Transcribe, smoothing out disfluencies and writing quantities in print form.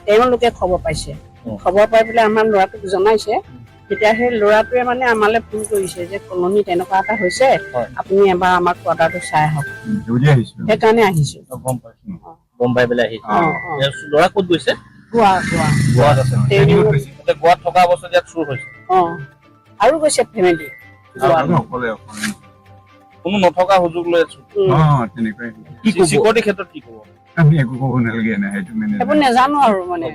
তেওঁলোকে খবৰ পাইছে খবৰ পাই পেলাই আমাৰ ল'ৰাটোক জনাইছে তেতিয়া সেই ল'ৰাটোৱে মানে আমালৈ ফোন কৰিছে যে কলনী তেনেকুৱা এটা হৈছে আপুনি এবাৰ আমাৰ কোৱাৰ্টাৰটো চাই আহক সেইকাৰণে আহিছো গম পাই পেলাই আহিছে ল'ৰা ক'ত গৈছে গোৱাত আছে গোৱাত থকা অৱস্থাত ইয়াত চুৰ হৈছে আৰু গৈছে ফেমিলি কোনো নথকা সুযোগ লৈ আছো চিকিউৰিটিৰ ক্ষেত্ৰত কি ক'ব আমি একো ক'ব নালাগে না সেইটো সেইবোৰ নাজানো আৰু মানে